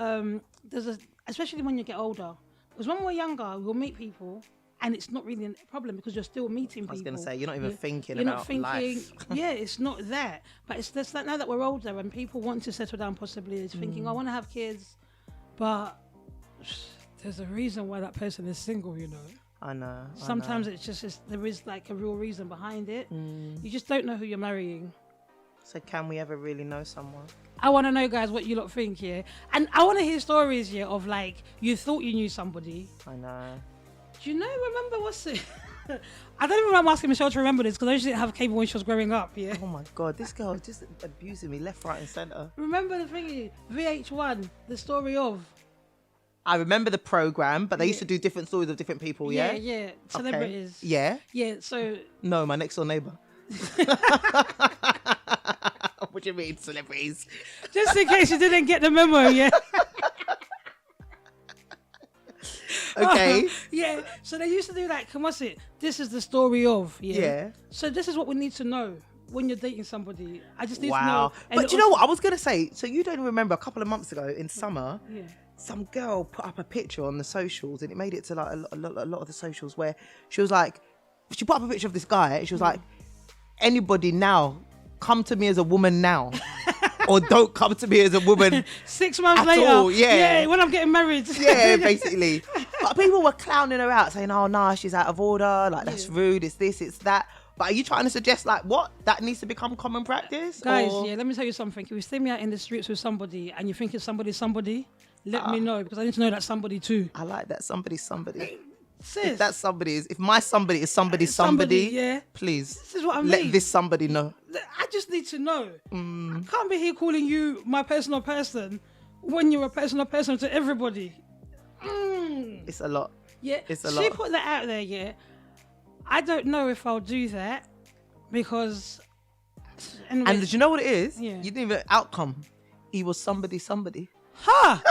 Speaker 2: especially when you get older, because when we're younger, we'll meet people, and it's not really a problem because you're still meeting people.
Speaker 1: I was gonna say you're not even thinking
Speaker 2: you're
Speaker 1: about
Speaker 2: not thinking,
Speaker 1: life.
Speaker 2: yeah, it's not that. But it's just that now that we're older and people want to settle down, possibly is thinking, I want to have kids, but there's a reason why that person is single, you know.
Speaker 1: I know.
Speaker 2: Sometimes it's just there is like a real reason behind it. You just don't know who you're marrying.
Speaker 1: So can we ever really know someone?
Speaker 2: I want to know, guys, what you lot think, yeah? And I want to hear stories, yeah, of like, you thought you knew somebody.
Speaker 1: I know.
Speaker 2: Do you know, remember what's it? I don't even remember asking Michelle to remember this because I usually didn't have cable when she was growing up, yeah?
Speaker 1: Oh my God, this girl is just abusing me left, right and centre.
Speaker 2: Remember the thingy, VH1, the story of?
Speaker 1: I remember the programme, but they used to do different stories of different people, yeah?
Speaker 2: Yeah, celebrities.
Speaker 1: Okay. Yeah?
Speaker 2: Yeah, so...
Speaker 1: No, my next door neighbour. What do you mean, celebrities?
Speaker 2: Just in case you didn't get the memo, yeah?
Speaker 1: Okay.
Speaker 2: Yeah, so they used to do like, what's it? This is the story of, yeah?
Speaker 1: Yeah.
Speaker 2: So this is what we need to know when you're dating somebody. I just need to know.
Speaker 1: Wow.
Speaker 2: And
Speaker 1: But do you know what I was going to say? So you don't remember a couple of months ago in summer,
Speaker 2: Yeah.
Speaker 1: some girl put up a picture on the socials and it made it to like a lot of the socials where she was like, she put up a picture of this guy and she was like, anybody now, come to me as a woman now. Or don't come to me as a woman
Speaker 2: 6 months
Speaker 1: at
Speaker 2: later.
Speaker 1: all, yeah.
Speaker 2: When I'm getting married.
Speaker 1: Yeah, basically. But people were clowning her out, saying, oh, nah, she's out of order. Like, that's rude. It's this, it's that. But are you trying to suggest, like, what? That needs to become common practice?
Speaker 2: Guys,
Speaker 1: or...
Speaker 2: yeah, let me tell you something. If you see me out in the streets with somebody and you think it's somebody, let me know because I need to know that somebody too.
Speaker 1: I like that. Somebody.
Speaker 2: Sis,
Speaker 1: If that somebody is, if my somebody is somebody,
Speaker 2: yeah.
Speaker 1: please.
Speaker 2: This is what I mean.
Speaker 1: Let this somebody know.
Speaker 2: I just need to know. I can't be here calling you my personal person when you're a personal person to everybody.
Speaker 1: It's a lot.
Speaker 2: Yeah,
Speaker 1: It's a
Speaker 2: she
Speaker 1: lot.
Speaker 2: put that out there, yeah. I don't know if I'll do that because... Anyway,
Speaker 1: And do you know what it is?
Speaker 2: Yeah.
Speaker 1: You didn't even outcome. He was somebody.
Speaker 2: Ha!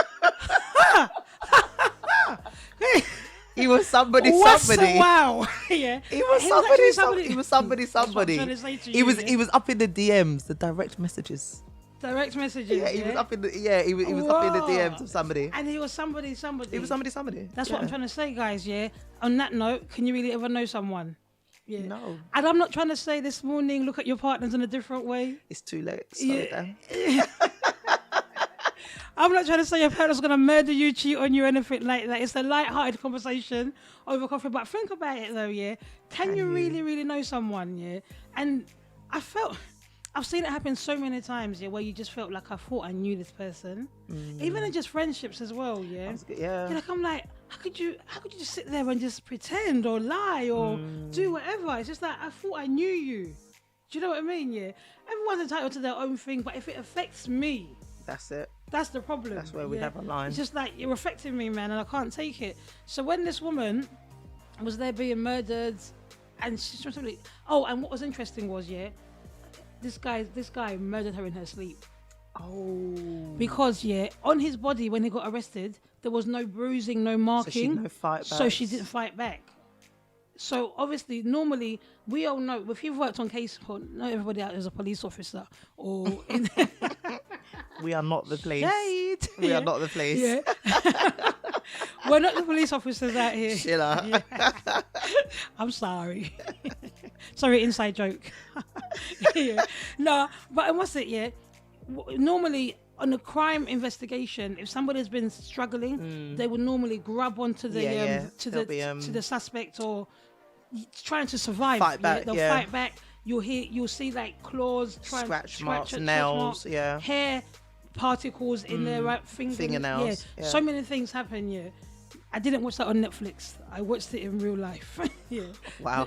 Speaker 1: He was somebody.
Speaker 2: Wow. Yeah.
Speaker 1: He was
Speaker 2: actually
Speaker 1: somebody. He was somebody.
Speaker 2: That's what I'm trying to say to
Speaker 1: He
Speaker 2: you,
Speaker 1: was.
Speaker 2: yeah.
Speaker 1: He was up in the DMs, the direct messages.
Speaker 2: Direct messages.
Speaker 1: Yeah, he was up in the. Yeah, he was up in the DMs of somebody.
Speaker 2: And he was somebody.
Speaker 1: He was somebody.
Speaker 2: That's what I'm trying to say, guys. Yeah. On that note, can you really ever know someone? Yeah.
Speaker 1: No.
Speaker 2: And I'm not trying to say this morning, look at your partners in a different way.
Speaker 1: It's too late. Slow down.
Speaker 2: I'm not trying to say your partner's going to murder you, cheat on you, anything like that. It's a light-hearted conversation over coffee. But think about it, though, yeah? Can you really, really know someone, yeah? And I felt I've seen it happen so many times, yeah, where you just felt like I thought I knew this person, even in just friendships as well, yeah.
Speaker 1: Yeah.
Speaker 2: Like I'm like, how could you just sit there and just pretend or lie or do whatever? It's just like I thought I knew you. Do you know what I mean? Yeah. Everyone's entitled to their own thing, but if it affects me,
Speaker 1: That's it.
Speaker 2: that's the problem.
Speaker 1: That's where we have a line.
Speaker 2: It's just like you're affecting me, man, and I can't take it. So when this woman was there being murdered, and she's totally. Oh, and what was interesting was, yeah, this guy murdered her in her sleep.
Speaker 1: Oh.
Speaker 2: Because on his body when he got arrested, there was no bruising, no marking.
Speaker 1: So she no fight back.
Speaker 2: So she didn't fight back. So obviously, normally we all know if you've worked on case, not everybody out there is a police officer or.
Speaker 1: We are not the police.
Speaker 2: Shade.
Speaker 1: We are not the police.
Speaker 2: Yeah. We're not the police officers out here.
Speaker 1: Sheila.
Speaker 2: Yeah. I'm sorry. Sorry, inside joke. Yeah. No, but what's it? Yeah. Normally, on a crime investigation, if somebody's been struggling, they would normally grab onto the to the suspect or trying to survive.
Speaker 1: Fight back.
Speaker 2: They'll fight back. You'll see like claws,
Speaker 1: scratch marks, nails,
Speaker 2: hair particles in their right
Speaker 1: fingernails.
Speaker 2: Yeah. So many things happen. Yeah. I didn't watch that on Netflix. I watched it in real life. Yeah.
Speaker 1: Wow.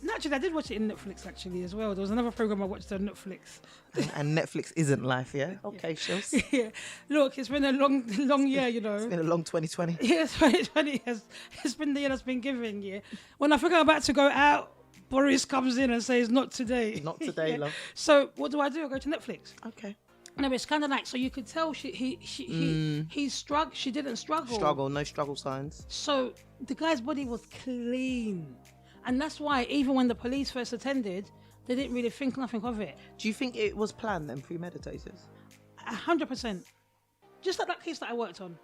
Speaker 2: Naturally, I did watch it in Netflix actually as well. There was another program I watched on Netflix.
Speaker 1: And Netflix isn't life, yeah? Okay, Shils.
Speaker 2: Yeah. Look, it's been a long year, you know.
Speaker 1: It's been a long 2020.
Speaker 2: Yeah, 2020 it's been the year that's been given, yeah. When I think I'm about to go out, Boris comes in and says, not today.
Speaker 1: Not today, love.
Speaker 2: So what do? I go to Netflix.
Speaker 1: Okay.
Speaker 2: No, it's kind of like, so you could tell she didn't struggle.
Speaker 1: No struggle signs.
Speaker 2: So the guy's body was clean. And that's why even when the police first attended, they didn't really think nothing of it.
Speaker 1: Do you think it was planned then, premeditated?
Speaker 2: 100%. Just like that case that I worked on.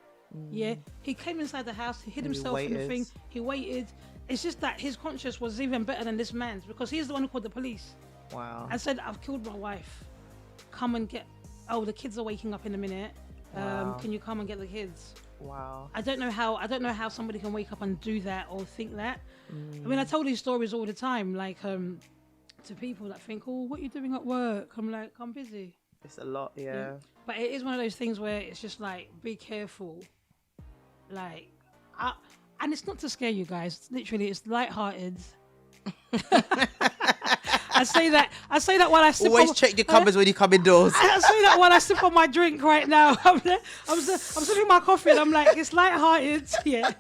Speaker 2: Yeah. He came inside the house, he hid himself in the thing, he waited. It's just that his conscience was even better than this man's because he's the one who called the police.
Speaker 1: Wow.
Speaker 2: And said, I've killed my wife. Come and get... Oh, the kids are waking up in a minute.
Speaker 1: Wow.
Speaker 2: Can you come and get the kids?
Speaker 1: Wow.
Speaker 2: I don't know how somebody can wake up and do that or think that. I mean, I tell these stories all the time, like to people that think, "Oh, what are you doing at work?" I'm like, "I'm busy."
Speaker 1: It's a lot, yeah.
Speaker 2: But it is one of those things where it's just like, be careful. Like, and it's not to scare you guys. It's literally, it's lighthearted. I say that while I sip
Speaker 1: Always check your cupboards when you come indoors.
Speaker 2: I say that while I sip on my drink right now. I'm sipping my coffee and I'm like, it's lighthearted. Yeah.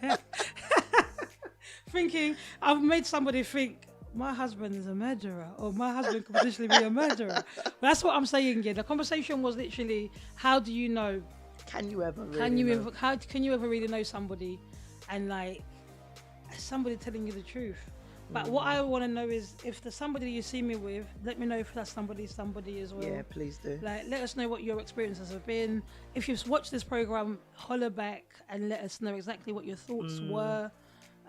Speaker 2: Thinking, I've made somebody think, my husband is a murderer or my husband could potentially be a murderer. That's what I'm saying. Yeah. The conversation was literally, how do you know?
Speaker 1: Can you ever really know?
Speaker 2: How can you ever really know somebody and like somebody telling you the truth? But what I want to know is if there's somebody you see me with, let me know if that's somebody as well.
Speaker 1: Yeah, please do.
Speaker 2: Like, let us know what your experiences have been. If you've watched this program, holler back and let us know exactly what your thoughts were.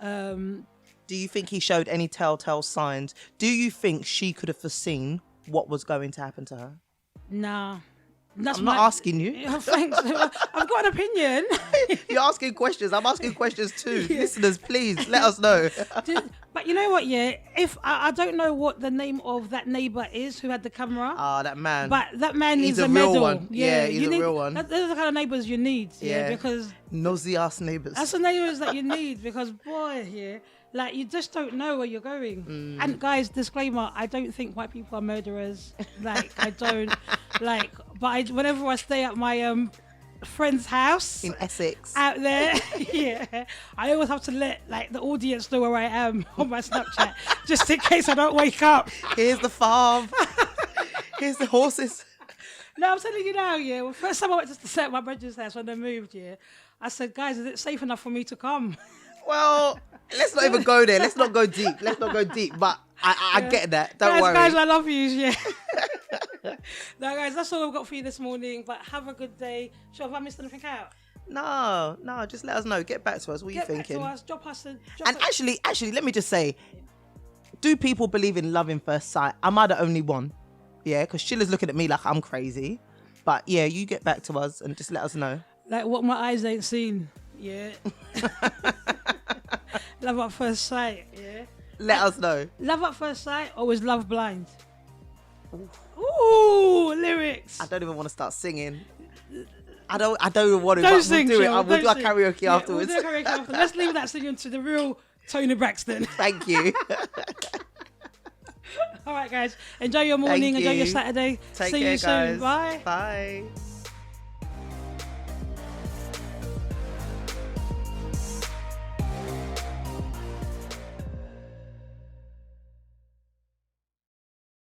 Speaker 1: Do you think he showed any telltale signs? Do you think she could have foreseen what was going to happen to her?
Speaker 2: Nah.
Speaker 1: I'm not asking you.
Speaker 2: Yeah, thanks. I've got an opinion.
Speaker 1: You're asking questions. I'm asking questions too. Yeah. Listeners, please let us know.
Speaker 2: But you know what? Yeah, if I don't know what the name of that neighbor is who had the camera.
Speaker 1: That man.
Speaker 2: But that man needs a
Speaker 1: real
Speaker 2: medal.
Speaker 1: One. Yeah, he's a real one.
Speaker 2: Those are the kind of neighbors you need. Yeah, because
Speaker 1: nosy ass neighbors.
Speaker 2: That's the neighbors that you need because boy, yeah. Like, you just don't know where you're going. And guys, disclaimer, I don't think white people are murderers. Like, I don't. Like, but whenever I stay at my friend's house.
Speaker 1: In Essex.
Speaker 2: Out there, yeah. I always have to let, like, the audience know where I am on my Snapchat. Just in case I don't wake up.
Speaker 1: Here's the farm. Here's the horses.
Speaker 2: No, I'm telling you now, yeah. Well, first time I went to stay at my brother's house when they moved, yeah. I said, guys, is it safe enough for me to come?
Speaker 1: Well, let's not even go there. Let's not go deep. But I get that. Don't worry.
Speaker 2: Guys, I love you. Yeah. No, guys, that's all I've got for you this morning. But have a good day. Sure, have I missed anything out?
Speaker 1: No. Just let us know. Get back to us. What are you thinking?
Speaker 2: Get back to us. Drop us a...
Speaker 1: Actually, let me just say, do people believe in love in first sight? Am I the only one? Yeah, because Sheila's looking at me like I'm crazy. But yeah, you get back to us and just let us know.
Speaker 2: Like what my eyes ain't seen. Yeah. Love at first sight, yeah.
Speaker 1: Let us know.
Speaker 2: Love at first sight or was love blind? Ooh. Ooh, lyrics.
Speaker 1: I don't even want to start singing. I don't even want to.
Speaker 2: Don't
Speaker 1: But
Speaker 2: sing,
Speaker 1: we'll do it.
Speaker 2: Cheryl,
Speaker 1: We'll do
Speaker 2: don't
Speaker 1: our
Speaker 2: sing.
Speaker 1: karaoke
Speaker 2: Yeah,
Speaker 1: afterwards.
Speaker 2: We'll do karaoke after. Let's leave that singing to the real Tony Braxton.
Speaker 1: Thank you.
Speaker 2: All right, guys. Enjoy your morning.
Speaker 1: Thank
Speaker 2: Enjoy your
Speaker 1: you.
Speaker 2: Saturday.
Speaker 1: Take
Speaker 2: See
Speaker 1: care,
Speaker 2: you soon.
Speaker 1: guys.
Speaker 2: Bye.
Speaker 1: Bye.